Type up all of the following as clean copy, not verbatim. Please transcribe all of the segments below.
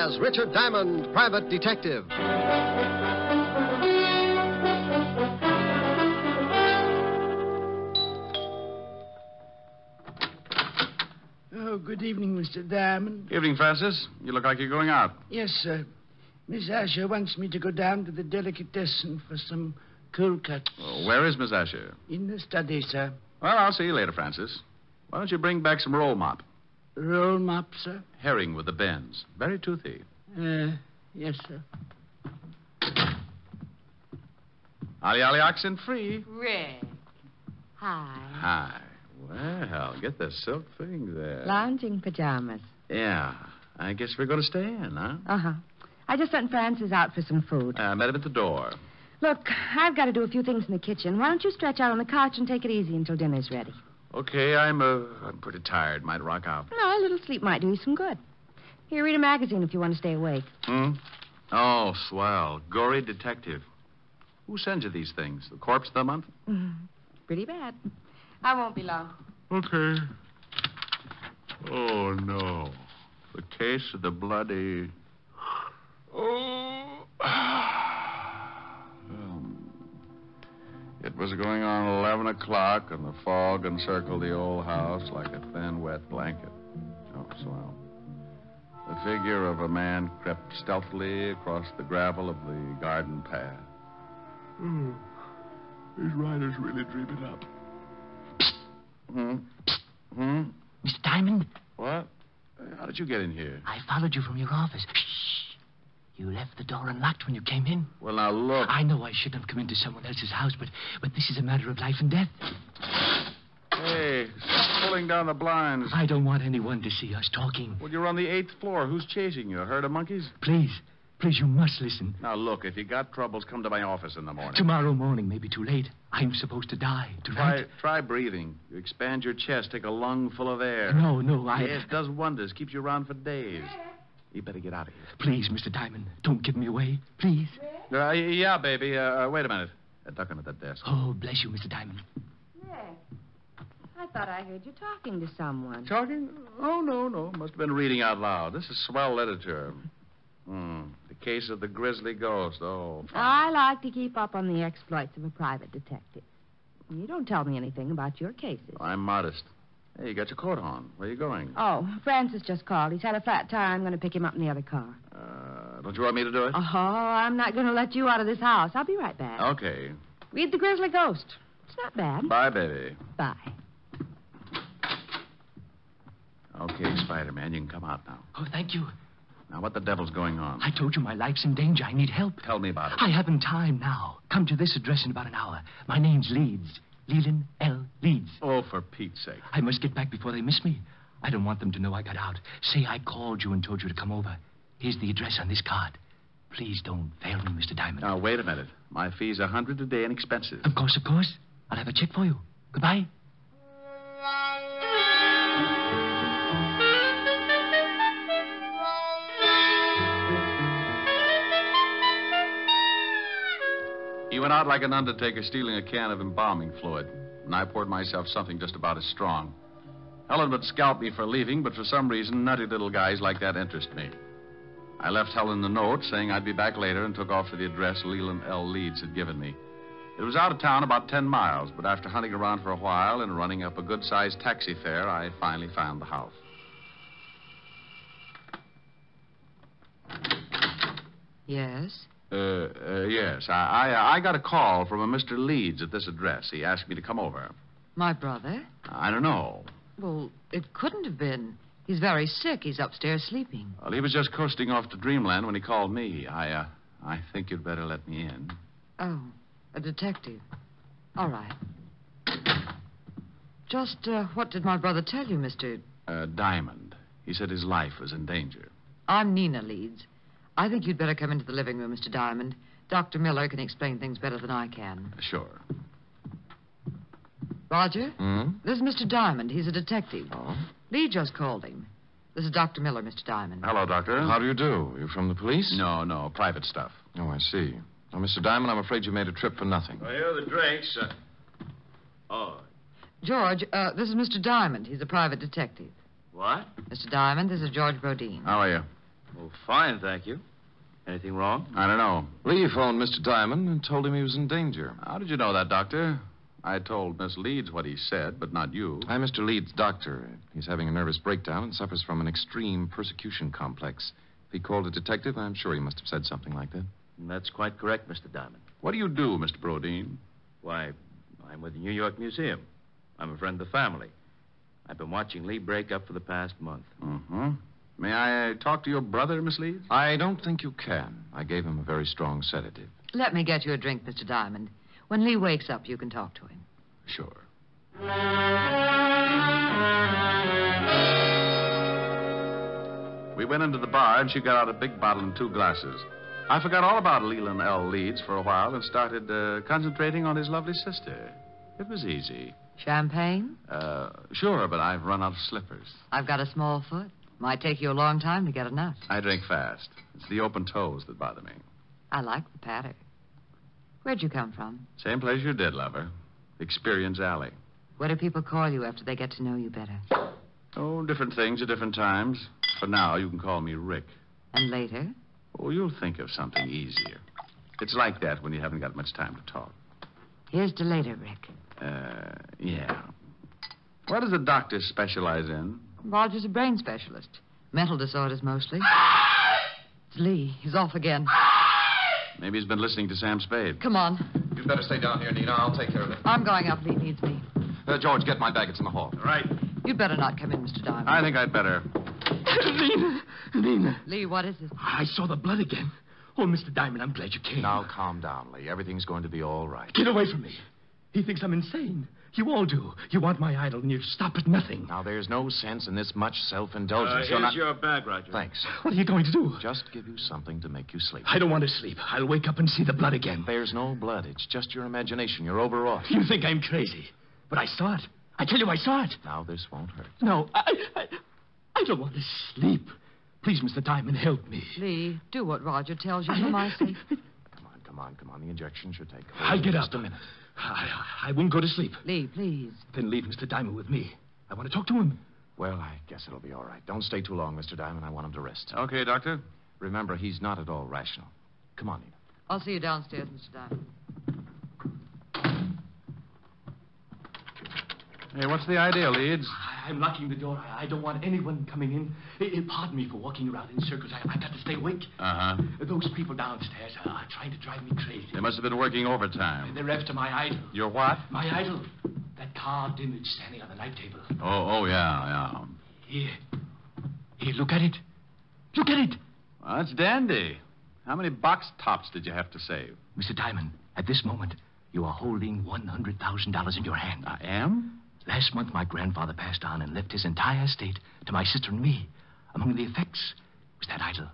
as Richard Diamond, Private Detective. Oh, good evening, Mr. Diamond. Evening, Francis. You look like you're going out. Yes, sir. Miss Asher wants me to go down to the delicatessen for some cold cuts. Oh, where is Miss Asher? In the study, sir. Well, I'll see you later, Francis. Why don't you bring back some roll mop? Roll mop, sir? Herring with the bends. Very toothy. Yes, sir. Ollie, ollie, oxen free. Gregg. Hi. Hi. Well, get the silk thing there. Lounging pajamas. Yeah. I guess we're going to stay in, huh? Uh-huh. I just sent Francis out for some food. I met him at the door. Look, I've got to do a few things in the kitchen. Why don't you stretch out on the couch and take it easy until dinner's ready? Okay, I'm pretty tired. Might rock out. No, a little sleep might do you some good. Here, read a magazine if you want to stay awake. Oh, swell. Gory detective. Who sends you these things? The corpse of the month? Pretty bad. I won't be long. Okay. Oh, no. The case of the bloody... Oh. It was going on 11 o'clock, and the fog encircled the old house like a thin, wet blanket. Oh, swell. The figure of a man crept stealthily across the gravel of the garden path. These riders really dream it up. Mr. Diamond? What? How did you get in here? I followed you from your office. Shh. You left the door unlocked when you came in. Well, now, look. I know I shouldn't have come into someone else's house, but this is a matter of life and death. Hey, stop pulling down the blinds. I don't want anyone to see us talking. Well, you're on the 8th floor. Who's chasing you? A herd of monkeys? Please, you must listen. Now, look, if you got troubles, come to my office in the morning. Tomorrow morning may be too late. I'm supposed to die tonight. Try breathing. You expand your chest, take a lung full of air. No, Yes, it does wonders. Keeps you around for days. You better get out of here. Please, Mr. Diamond, don't give me away. Please. Yeah, baby. Wait a minute. Duck under that desk. Oh, bless you, Mr. Diamond. I thought I heard you talking to someone. Talking? Oh, no. Must have been reading out loud. This is swell literature. The case of the grisly ghost. Oh, fine. I like to keep up on the exploits of a private detective. You don't tell me anything about your cases. I'm modest. Hey, you got your coat on. Where are you going? Oh, Francis just called. He's had a flat tire. I'm going to pick him up in the other car. Don't you want me to do it? Oh, I'm not going to let you out of this house. I'll be right back. Okay. Read The Grizzly Ghost. It's not bad. Bye, baby. Bye. Okay, Spider-Man, you can come out now. Oh, thank you. Now, what the devil's going on? I told you my life's in danger. I need help. Tell me about it. I haven't time now. Come to this address in about an hour. My name's Leeds. Leland L. Leeds. Oh, for Pete's sake. I must get back before they miss me. I don't want them to know I got out. Say I called you and told you to come over. Here's the address on this card. Please don't fail me, Mr. Diamond. Now, wait a minute. My fee's $100 a day and expenses. Of course. I'll have a check for you. Goodbye. He went out like an undertaker stealing a can of embalming fluid, and I poured myself something just about as strong. Helen would scalp me for leaving, but for some reason, nutty little guys like that interest me. I left Helen a note saying I'd be back later and took off to the address Leland L. Leeds had given me. It was out of town about 10 miles, but after hunting around for a while and running up a good-sized taxi fare, I finally found the house. Yes? Yes. I got a call from a Mr. Leeds at this address. He asked me to come over. My brother? I don't know. Well, it couldn't have been. He's very sick. He's upstairs sleeping. Well, he was just coasting off to Dreamland when he called me. I think you'd better let me in. Oh, a detective. All right. Just what did my brother tell you, Mr. Diamond. He said his life was in danger. I'm Nina Leeds. I think you'd better come into the living room, Mr. Diamond. Dr. Miller can explain things better than I can. Sure. Roger? This is Mr. Diamond. He's a detective. Oh? Lee just called him. This is Dr. Miller, Mr. Diamond. Hello, Doctor. How do you do? You from the police? No, private stuff. Oh, I see. Now, Mr. Diamond, I'm afraid you made a trip for nothing. Well, here are the drinks. George, this is Mr. Diamond. He's a private detective. What? Mr. Diamond, this is George Brodeen. How are you? Oh, fine, thank you. Anything wrong? I don't know. Lee phoned Mr. Diamond and told him he was in danger. How did you know that, Doctor? I told Miss Leeds what he said, but not you. I'm Mr. Leeds' doctor. He's having a nervous breakdown and suffers from an extreme persecution complex. If he called a detective, I'm sure he must have said something like that. That's quite correct, Mr. Diamond. What do you do, Mr. Brodeen? Why, I'm with the New York Museum. I'm a friend of the family. I've been watching Lee break up for the past month. Mm-hmm. May I talk to your brother, Miss Leeds? I don't think you can. I gave him a very strong sedative. Let me get you a drink, Mr. Diamond. When Lee wakes up, you can talk to him. Sure. We went into the bar, and she got out a big bottle and 2 glasses. I forgot all about Leland L. Leeds for a while and started concentrating on his lovely sister. It was easy. Champagne? Sure, but I've run out of slippers. I've got a small foot. Might take you a long time to get a nut. I drink fast. It's the open toes that bother me. I like the patter. Where'd you come from? Same place you did, lover. Experience Alley. What do people call you after they get to know you better? Oh, different things at different times. For now, you can call me Rick. And later? Oh, you'll think of something easier. It's like that when you haven't got much time to talk. Here's to later, Rick. Yeah. What does the doctor specialize in? Roger's a brain specialist. Mental disorders mostly. It's Lee. He's off again. Maybe he's been listening to Sam Spade. Come on. You'd better stay down here, Nina. I'll take care of it. I'm going up. Lee needs me. George, get my bag. It's in the hall. Right. You'd better not come in, Mr. Diamond. I think I'd better. Nina. Lee, what is it? I saw the blood again. Oh, Mr. Diamond, I'm glad you came. Now, calm down, Lee. Everything's going to be all right. Get away from me. He thinks I'm insane. You all do. You want my idol, and you stop at nothing. Now, there's no sense in this much self-indulgence. You're Here's not... your bag, Roger. Thanks. What are you going to do? Just give you something to make you sleep. I don't want to sleep. I'll wake up and see the blood again. There's no blood. It's just your imagination. You're overwrought. You think I'm crazy. But I saw it. I tell you, I saw it. Now, this won't hurt. No, I don't want to sleep. Please, Mr. Diamond, help me. Lee, do what Roger tells you for my sake. Come on. The injection should take I'll get up. Just a minute. I won't go to sleep. Lee, please. Then leave Mr. Diamond with me. I want to talk to him. Well, I guess it'll be all right. Don't stay too long, Mr. Diamond. I want him to rest. Okay, Doctor. Remember, he's not at all rational. Come on, Nina. I'll see you downstairs, Mr. Diamond. Hey, what's the idea, Leeds? I'm locking the door. I don't want anyone coming in. Pardon me for walking around in circles. I got to stay awake. Uh-huh. Those people downstairs are trying to drive me crazy. They must have been working overtime. They're after my idol. Your what? My idol. That carved image standing on the night table. Oh, yeah. Here, look at it. Look at it. Well, that's dandy. How many box tops did you have to save? Mr. Diamond, at this moment, you are holding $100,000 in your hand. I am? Last month, my grandfather passed on and left his entire estate to my sister and me. Among the effects was that idol.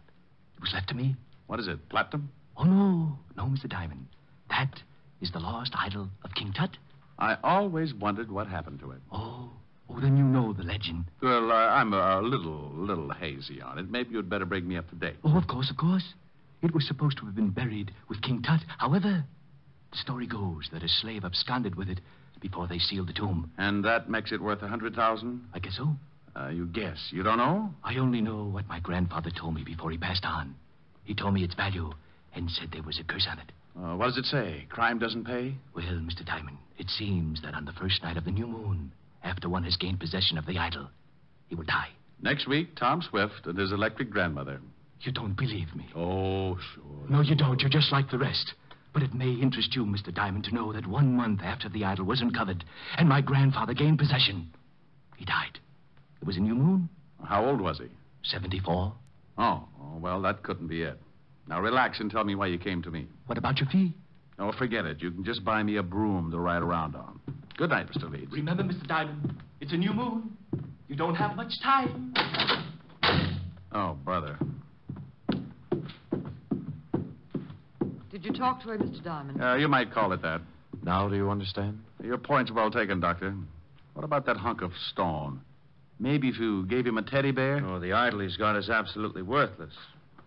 It was left to me. What is it, platinum? Oh, no, Mr. Diamond. That is the lost idol of King Tut. I always wondered what happened to it. Oh, then you know the legend. Well, I'm a little hazy on it. Maybe you'd better bring me up to date. Oh, of course. It was supposed to have been buried with King Tut. However, the story goes that a slave absconded with it before they sealed the tomb. And that makes it worth $100,000? I guess so. You guess. You don't know? I only know what my grandfather told me before he passed on. He told me its value and said there was a curse on it. What does it say? Crime doesn't pay? Well, Mr. Diamond, it seems that on the first night of the new moon, after one has gained possession of the idol, he will die. Next week, Tom Swift and his electric grandmother. You don't believe me? Oh, sure. No, you don't. You're just like the rest. But it may interest you, Mr. Diamond, to know that 1 month after the idol was uncovered and my grandfather gained possession, he died. It was a new moon. How old was he? 74. Oh, well, that couldn't be it. Now, relax and tell me why you came to me. What about your fee? Oh, forget it. You can just buy me a broom to ride around on. Good night, Mr. Leeds. Remember, Mr. Diamond, it's a new moon. You don't have much time. Oh, brother. Did you talk to her, Mr. Diamond? You might call it that. Now, do you understand? Your point's well taken, Doctor. What about that hunk of stone? Maybe if you gave him a teddy bear? Oh, the idol he's got is absolutely worthless.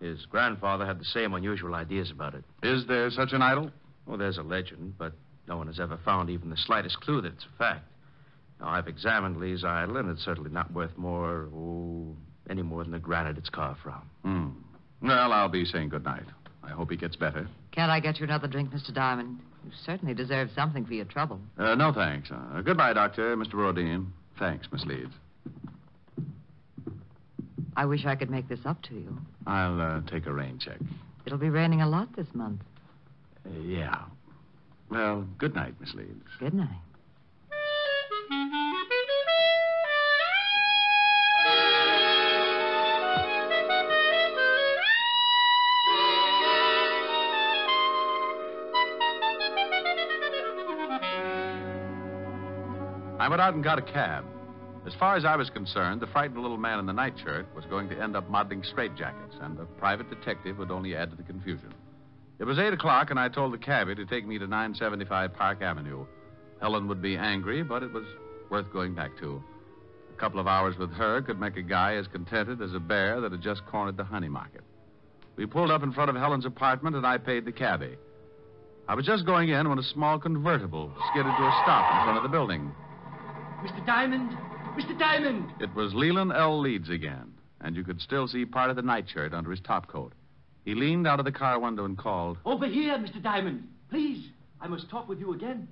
His grandfather had the same unusual ideas about it. Is there such an idol? Oh, there's a legend, but no one has ever found even the slightest clue that it's a fact. Now, I've examined Lee's idol, and it's certainly not worth any more than the granite it's carved from. Well, I'll be saying goodnight. I hope he gets better. Can't I get you another drink, Mr. Diamond? You certainly deserve something for your trouble. No, thanks. Goodbye, Doctor. Mr. Rodin. Thanks, Miss Leeds. I wish I could make this up to you. I'll take a rain check. It'll be raining a lot this month. Yeah. Well, good night, Miss Leeds. Good night. I went out and got a cab. As far as I was concerned, the frightened little man in the nightshirt was going to end up modeling straitjackets, and the private detective would only add to the confusion. It was 8 o'clock, and I told the cabbie to take me to 975 Park Avenue. Helen would be angry, but it was worth going back to. A couple of hours with her could make a guy as contented as a bear that had just cornered the honey market. We pulled up in front of Helen's apartment, and I paid the cabbie. I was just going in when a small convertible skidded to a stop in front of the building. Mr. Diamond! Mr. Diamond! It was Leland L. Leeds again, and you could still see part of the nightshirt under his topcoat. He leaned out of the car window and called. Over here, Mr. Diamond. Please, I must talk with you again.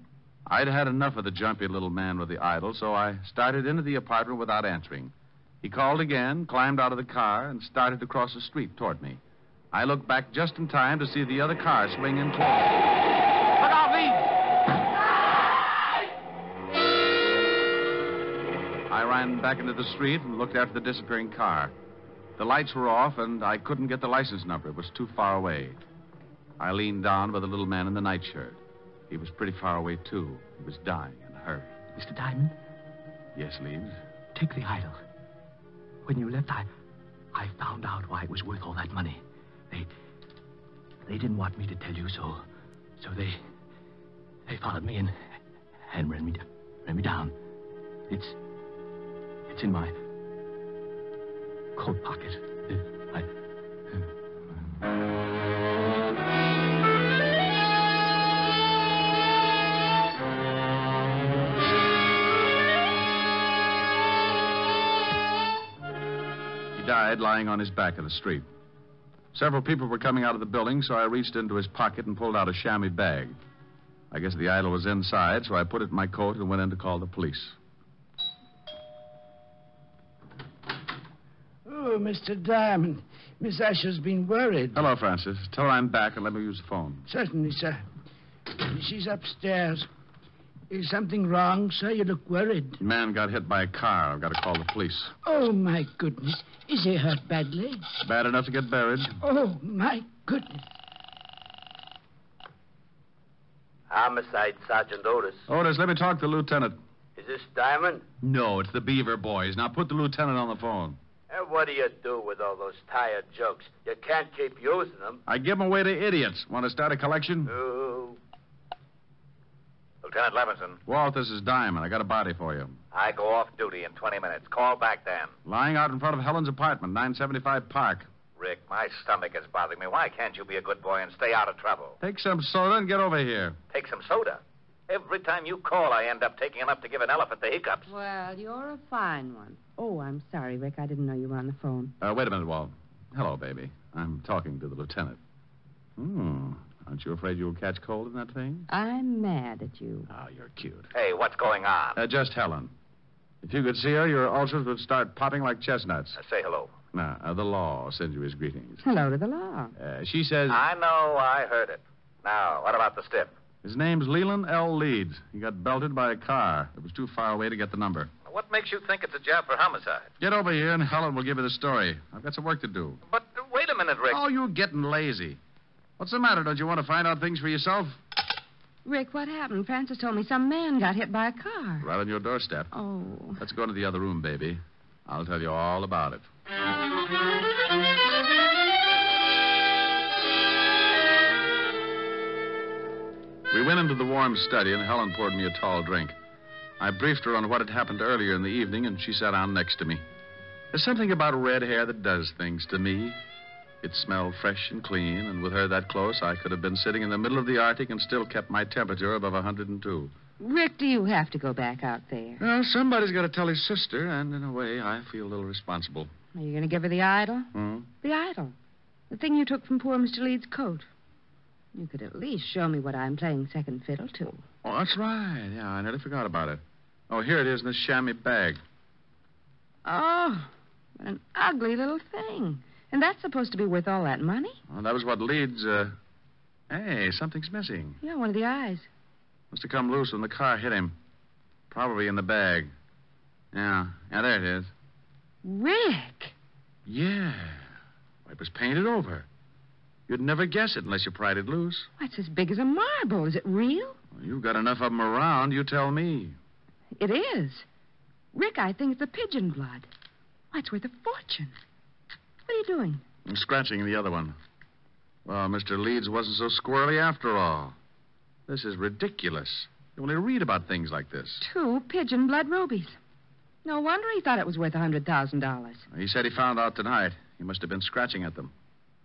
I'd had enough of the jumpy little man with the idol, so I started into the apartment without answering. He called again, climbed out of the car, and started to cross the street toward me. I looked back just in time to see the other car swing in toward me. Look out, Leeds! I ran back into the street and looked after the disappearing car. The lights were off, and I couldn't get the license number. It was too far away. I leaned down by the little man in the nightshirt. He was pretty far away, too. He was dying and hurt. Mr. Diamond? Yes, Leeds? Take the idol. When you left, I found out why it was worth all that money. They didn't want me to tell you, so they followed me and ran me down. It's in my coat pocket. He died lying on his back in the street. Several people were coming out of the building, so I reached into his pocket and pulled out a chamois bag. I guess the idol was inside, so I put it in my coat and went in to call the police. Oh, Mr. Diamond, Miss Asher's been worried. Hello, Francis. Tell her I'm back and let me use the phone. Certainly, sir. She's upstairs. Is something wrong, sir? You look worried. The man got hit by a car. I've got to call the police. Oh, my goodness. Is he hurt badly? Bad enough to get buried. Oh, my goodness. Homicide, Sergeant Otis. Otis, let me talk to the lieutenant. Is this Diamond? No, it's the Beaver boys. Now put the lieutenant on the phone. And what do you do with all those tired jokes? You can't keep using them. I give them away to idiots. Want to start a collection? Oh. Lieutenant Levinson, Walt, this is Diamond. I got a body for you. I go off duty in 20 minutes. Call back then. Lying out in front of Helen's apartment, 975 Park. Rick, my stomach is bothering me. Why can't you be a good boy and stay out of trouble? Take some soda and get over here. Take some soda. Every time you call, I end up taking enough to give an elephant the hiccups. Well, you're a fine one. Oh, I'm sorry, Rick. I didn't know you were on the phone. Wait a minute, Walt. Hello, baby. I'm talking to the lieutenant. Aren't you afraid you'll catch cold in that thing? I'm mad at you. Oh, you're cute. Hey, what's going on? Just Helen. If you could see her, your ulcers would start popping like chestnuts. Say hello. The law sends you his greetings. Hello to the law. She says... I know. I heard it. Now, what about the stiff? His name's Leland L. Leeds. He got belted by a car. It was too far away to get the number. What makes you think it's a job for homicide? Get over here and Helen will give you the story. I've got some work to do. But wait a minute, Rick. Oh, you're getting lazy. What's the matter? Don't you want to find out things for yourself? Rick, what happened? Francis told me some man got hit by a car. Right on your doorstep. Oh. Let's go into the other room, baby. I'll tell you all about it. We went into the warm study, and Helen poured me a tall drink. I briefed her on what had happened earlier in the evening, and she sat down next to me. There's something about red hair that does things to me. It smelled fresh and clean, and with her that close, I could have been sitting in the middle of the Arctic and still kept my temperature above 102. Rick, do you have to go back out there? Well, somebody's got to tell his sister, and in a way, I feel a little responsible. Are you going to give her the idol? Hmm? The idol. The thing you took from poor Mr. Leeds' coat. You could at least show me what I'm playing second fiddle to. Oh, that's right. Yeah, I nearly forgot about it. Oh, here it is in this chamois bag. Oh, what an ugly little thing. And that's supposed to be worth all that money? Oh, that was what Leeds, Hey, something's missing. Yeah, one of the eyes. Must have come loose when the car hit him. Probably in the bag. Yeah, there it is. Rick! Yeah. It was painted over. You'd never guess it unless you pried it loose. What's as big as a marble? Is it real? Well, you've got enough of them around, you tell me. It is. Rick, I think it's the pigeon blood. Why, it's worth a fortune. What are you doing? I'm scratching the other one. Well, Mr. Leeds wasn't so squirrely after all. This is ridiculous. You only read about things like this. 2 pigeon blood rubies. No wonder he thought it was worth $100,000. He said he found out tonight. He must have been scratching at them.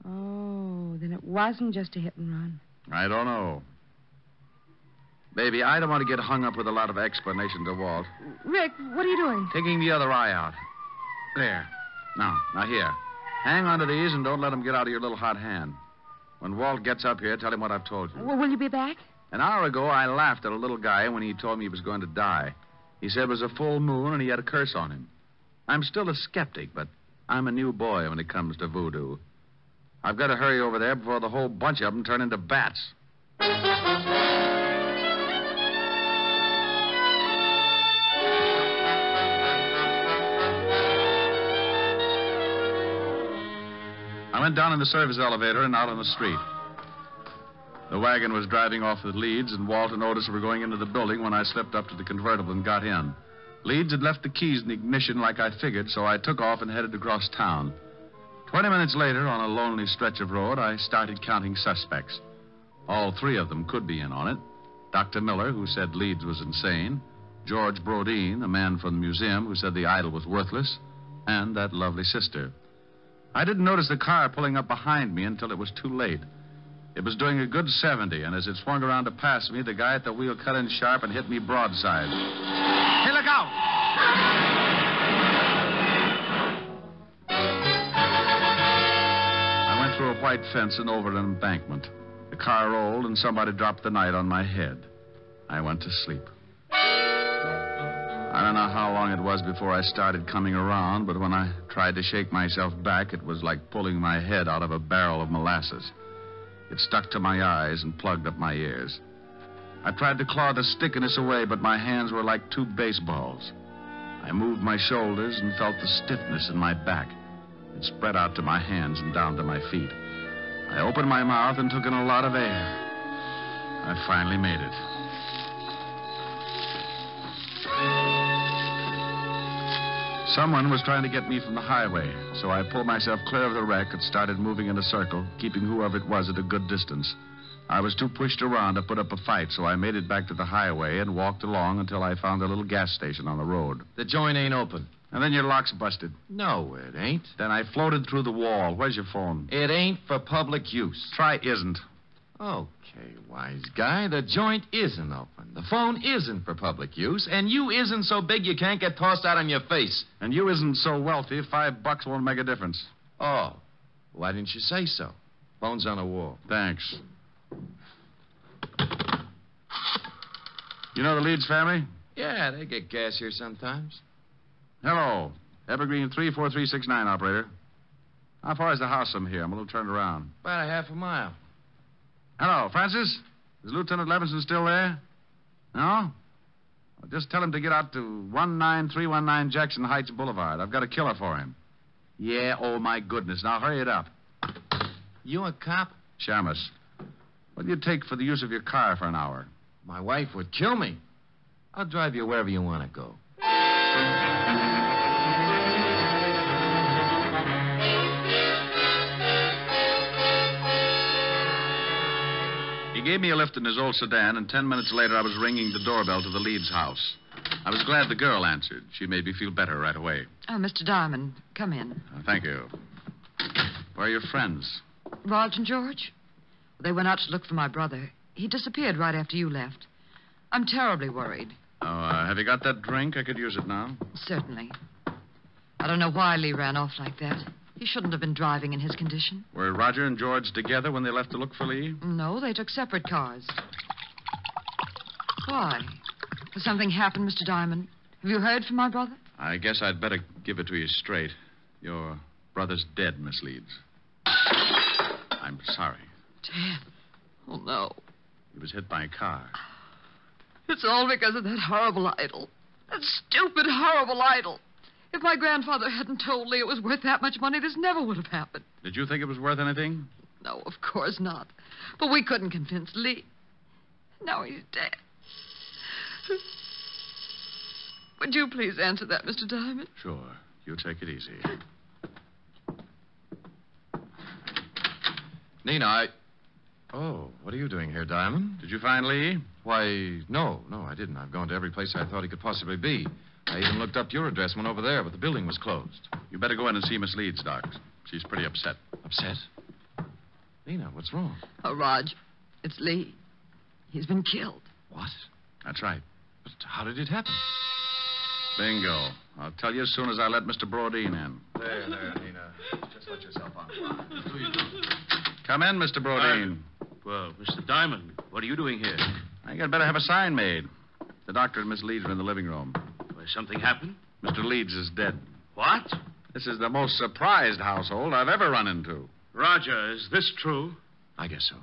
Oh, then it wasn't just a hit and run. I don't know. Baby, I don't want to get hung up with a lot of explanation to Walt. Rick, what are you doing? Taking the other eye out. There. Now here. Hang on to these and don't let them get out of your little hot hand. When Walt gets up here, tell him what I've told you. Well, will you be back? An hour ago, I laughed at a little guy when he told me he was going to die. He said it was a full moon and he had a curse on him. I'm still a skeptic, but I'm a new boy when it comes to voodoo. I've got to hurry over there before the whole bunch of them turn into bats. I went down in the service elevator and out on the street. The wagon was driving off with Leeds, and Walt and Otis were going into the building when I slipped up to the convertible and got in. Leeds had left the keys in the ignition like I figured, so I took off and headed across town. 20 minutes later, on a lonely stretch of road, I started counting suspects. All 3 of them could be in on it. Dr. Miller, who said Leeds was insane. George Brodeen, a man from the museum who said the idol was worthless. And that lovely sister. I didn't notice the car pulling up behind me until it was too late. It was doing a good 70, and as it swung around to pass me, the guy at the wheel cut in sharp and hit me broadside. Hey, look out! I went through a white fence and over an embankment. The car rolled, and somebody dropped the night on my head. I went to sleep. I don't know how long it was before I started coming around, but when I tried to shake myself back, it was like pulling my head out of a barrel of molasses. It stuck to my eyes and plugged up my ears. I tried to claw the stickiness away, but my hands were like 2 baseballs. I moved my shoulders and felt the stiffness in my back. It spread out to my hands and down to my feet. I opened my mouth and took in a lot of air. I finally made it. Someone was trying to get me from the highway, so I pulled myself clear of the wreck and started moving in a circle, keeping whoever it was at a good distance. I was too pushed around to put up a fight, so I made it back to the highway and walked along until I found a little gas station on the road. The joint ain't open. And then your lock's busted. No, it ain't. Then I floated through the wall. Where's your phone? It ain't for public use. Try isn't. Okay, wise guy. The joint isn't open. The phone isn't for public use, and you isn't so big you can't get tossed out on your face. And you isn't so wealthy, $5 won't make a difference. Oh, why didn't you say so? Phone's on the wall. Thanks. You know the Leeds family? Yeah, they get gas here sometimes. Hello. Evergreen 34369, operator. How far is the house from here? I'm a little turned around. About a half a mile. Hello, Francis? Is Lieutenant Levinson still there? No? Well, just tell him to get out to 19319 Jackson Heights Boulevard. I've got a killer for him. Yeah, oh, my goodness. Now, hurry it up. You a cop? Shamus. What do you take for the use of your car for an hour? My wife would kill me. I'll drive you wherever you want to go. He gave me a lift in his old sedan, and 10 minutes later I was ringing the doorbell to the Leeds house. I was glad the girl answered. She made me feel better right away. Oh, Mr. Diamond, come in. Thank you. Where are your friends? Raj and George? They went out to look for my brother. He disappeared right after you left. I'm terribly worried. Oh, have you got that drink? I could use it now. Certainly. I don't know why Lee ran off like that. He shouldn't have been driving in his condition. Were Roger and George together when they left to look for Lee? No, they took separate cars. Why? Has something happened, Mr. Diamond? Have you heard from my brother? I guess I'd better give it to you straight. Your brother's dead, Miss Leeds. I'm sorry. Dead? Oh, no. He was hit by a car. It's all because of that horrible idol. That stupid, horrible idol. If my grandfather hadn't told Lee it was worth that much money, this never would have happened. Did you think it was worth anything? No, of course not. But we couldn't convince Lee. Now he's dead. Would you please answer that, Mr. Diamond? Sure. You take it easy. Nina, Oh, what are you doing here, Diamond? Did you find Lee? Why, no, I didn't. I've gone to every place I thought he could possibly be. I even looked up your address and went over there, but the building was closed. You better go in and see Miss Leeds, Doc. She's pretty upset. Upset? Nina, what's wrong? Oh, Raj, it's Lee. He's been killed. What? That's right. But how did it happen? Bingo. I'll tell you as soon as I let Mr. Brodeen in. There, Nina. Just let yourself on. Please. Come in, Mr. Brodeen. Well, Mr. Diamond, what are you doing here? I think I'd better have a sign made. The doctor and Miss Leeds are in the living room. Well, something happened? Mr. Leeds is dead. What? This is the most surprised household I've ever run into. Roger, is this true? I guess so.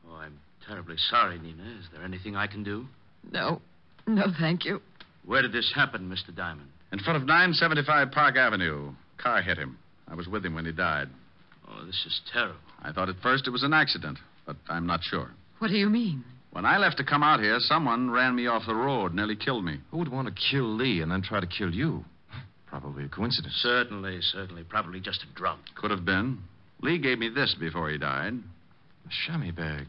Oh, I'm terribly sorry, Nina. Is there anything I can do? No, thank you. Where did this happen, Mr. Diamond? In front of 975 Park Avenue. Car hit him. I was with him when he died. Oh, this is terrible. I thought at first it was an accident, but I'm not sure. What do you mean? When I left to come out here, someone ran me off the road, nearly killed me. Who would want to kill Lee and then try to kill you? Probably a coincidence. Certainly. Probably just a drunk. Could have been. Lee gave me this before he died. A chamois bag.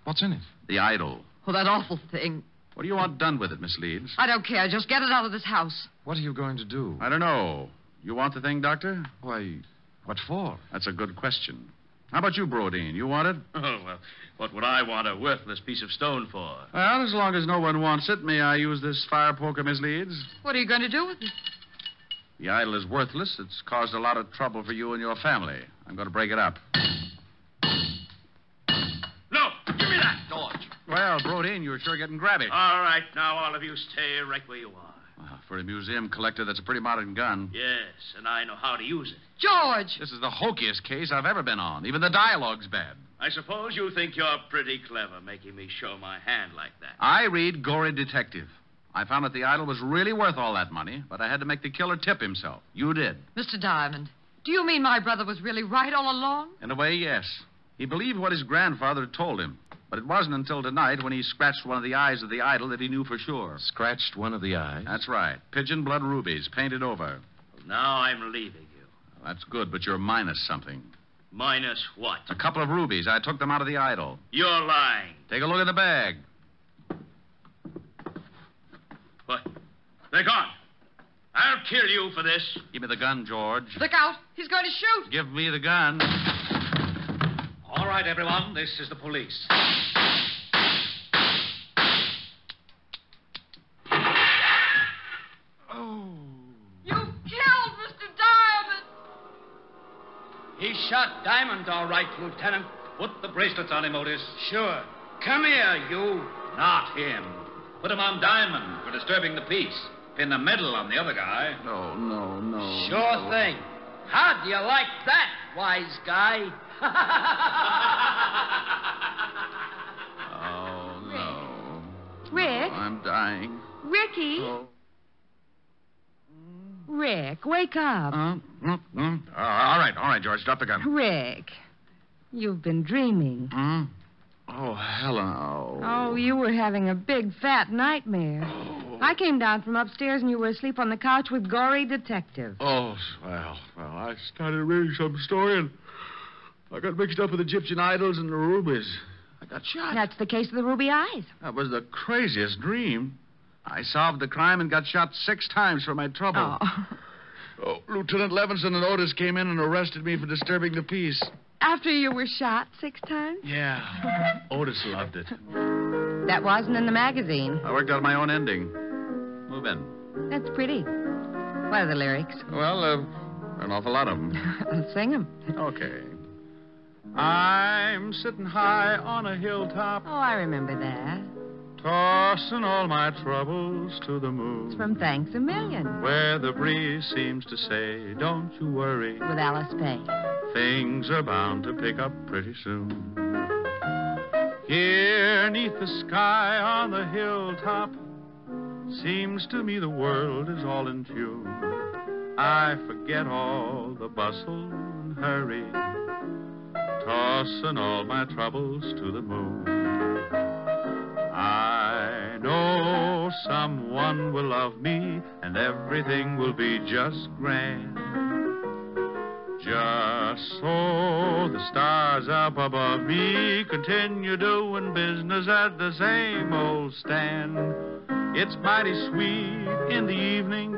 What's in it? The idol. Oh, that awful thing. What do you want done with it, Miss Leeds? I don't care. Just get it out of this house. What are you going to do? I don't know. You want the thing, Doctor? Why, what for? That's a good question. How about you, Brodeen? You want it? Oh, well, what would I want a worthless piece of stone for? Well, as long as no one wants it, may I use this fire poker, Miss Leeds? What are you going to do with it? The idol is worthless. It's caused a lot of trouble for you and your family. I'm going to break it up. No! Give me that, George! Well, Brodeen, you're sure getting grabby. All right, now all of you stay right where you are. Well, for a museum collector, that's a pretty modern gun. Yes, and I know how to use it. George! This is the hokiest case I've ever been on. Even the dialogue's bad. I suppose you think you're pretty clever making me show my hand like that. I read Gory Detective. I found that the idol was really worth all that money, but I had to make the killer tip himself. You did. Mr. Diamond, do you mean my brother was really right all along? In a way, yes. He believed what his grandfather had told him. But it wasn't until tonight when he scratched one of the eyes of the idol that he knew for sure. Scratched one of the eyes? That's right. Pigeon blood rubies, painted over. Well, now I'm leaving you. Well, that's good, but you're minus something. Minus what? A couple of rubies. I took them out of the idol. You're lying. Take a look in the bag. What? They're gone. I'll kill you for this. Give me the gun, George. Look out. He's going to shoot. Give me the gun. All right, everyone. This is the police. Oh. You killed Mr. Diamond. He shot Diamond, all right, Lieutenant. Put the bracelets on him, Otis. Sure. Come here, you. Not him. Put him on Diamond for disturbing the peace. Pin the medal on the other guy. No. Sure thing. How do you like that, wise guy? Oh, no. Rick? I'm dying. Ricky? Oh. Rick, wake up. All right, George. Drop the gun. Rick, you've been dreaming. Hmm? Oh, Helen. Oh, you were having a big, fat nightmare. I came down from upstairs and you were asleep on the couch with Gory Detective. Oh, well, I started reading some story and I got mixed up with Egyptian idols and the rubies. I got shot. That's the case of the ruby eyes. That was the craziest dream. I solved the crime and got shot 6 times for my trouble. Oh. Lieutenant Levinson and Otis came in and arrested me for disturbing the peace. After you were shot 6 times? Yeah. Otis loved it. That wasn't in the magazine. I worked out my own ending. Move in. That's pretty. What are the lyrics? Well, An awful lot of them. Sing 'em. Okay. I'm sitting high on a hilltop, Oh, I remember that. tossing all my troubles to the moon. It's from Thanks a Million Where the breeze seems to say, don't you worry, with Alice Faye. things are bound to pick up pretty soon. Here, neath the sky on the hilltop, seems to me the world is all in tune. I forget all the bustle and hurry, tossing all my troubles to the moon. I know someone will love me, and everything will be just grand. Just so the stars up above me continue doing business at the same old stand. It's mighty sweet in the evening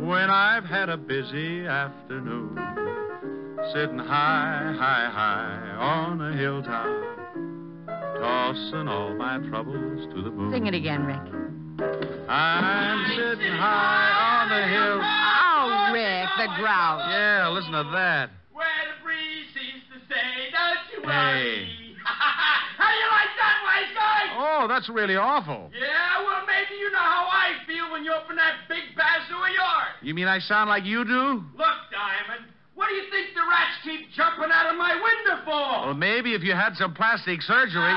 when I've had a busy afternoon, sitting high, high, high on a hilltop, tossing all my troubles to the moon. Sing it again, Rick. I'm sitting high on the hill. Oh, Rick, the grouse. Yeah, listen to that. Where the breeze seems to say, don't you Hey. worry. How you like that, wise guy? Oh, that's really awful. Yeah, well, maybe you know how I feel when you open that big bazoo of yours. You mean I sound like you do? Look, Diamond, what do you think the rats keep jumping out of my window for? Well, maybe if you had some plastic surgery.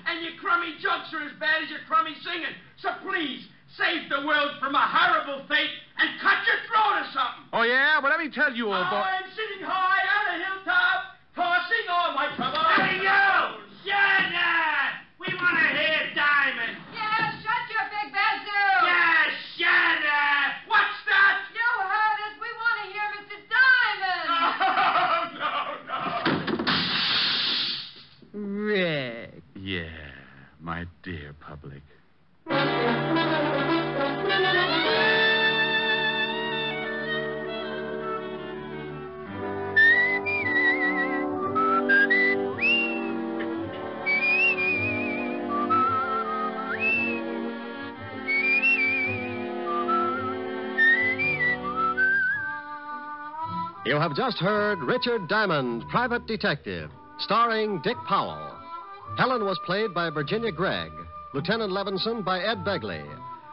And your crummy jokes are as bad as your crummy singing. So please, save the world from a horrible fate and cut your throat or something. Oh, yeah? Well, let me tell you, old boy. I'm sitting high on a hilltop, tossing all my troubles. Hey, you! Shut up! We want to hear Diamond. Yeah, shut your big bazoo. Yeah, shut up! What's that? You heard us. We want to hear Mr. Diamond. Oh, no, no. Rick. Yeah, my dear public. You have just heard Richard Diamond, Private Detective, starring Dick Powell. Helen was played by Virginia Gregg, Lieutenant Levinson by Ed Begley.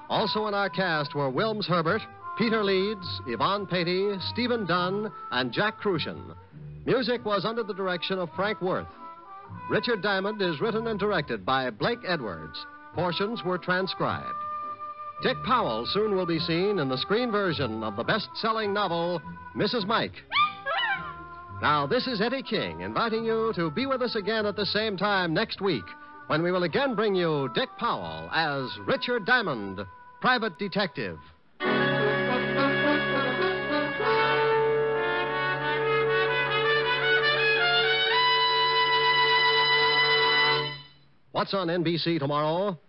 Also in our cast were Wilms Herbert, Peter Leeds, Yvonne Patey, Stephen Dunn, and Jack Crucian. Music was under the direction of Frank Worth. Richard Diamond is written and directed by Blake Edwards. Portions were transcribed. Dick Powell soon will be seen in the screen version of the best-selling novel, Mrs. Mike. Now, this is Eddie King inviting you to be with us again at the same time next week when we will again bring you Dick Powell as Richard Diamond, Private Detective. What's on NBC tomorrow?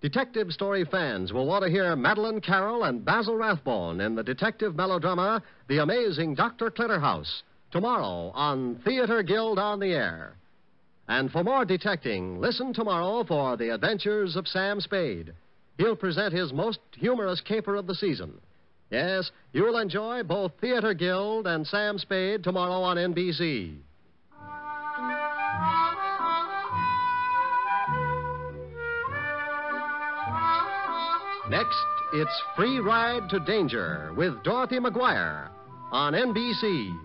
Detective story fans will want to hear Madeline Carroll and Basil Rathbone in the detective melodrama The Amazing Dr. Clitterhouse, tomorrow on Theater Guild on the Air. And for more detecting, listen tomorrow for The Adventures of Sam Spade. He'll present his most humorous caper of the season. Yes, you'll enjoy both Theater Guild and Sam Spade tomorrow on NBC. Next, it's Free Ride to Danger with Dorothy McGuire on NBC.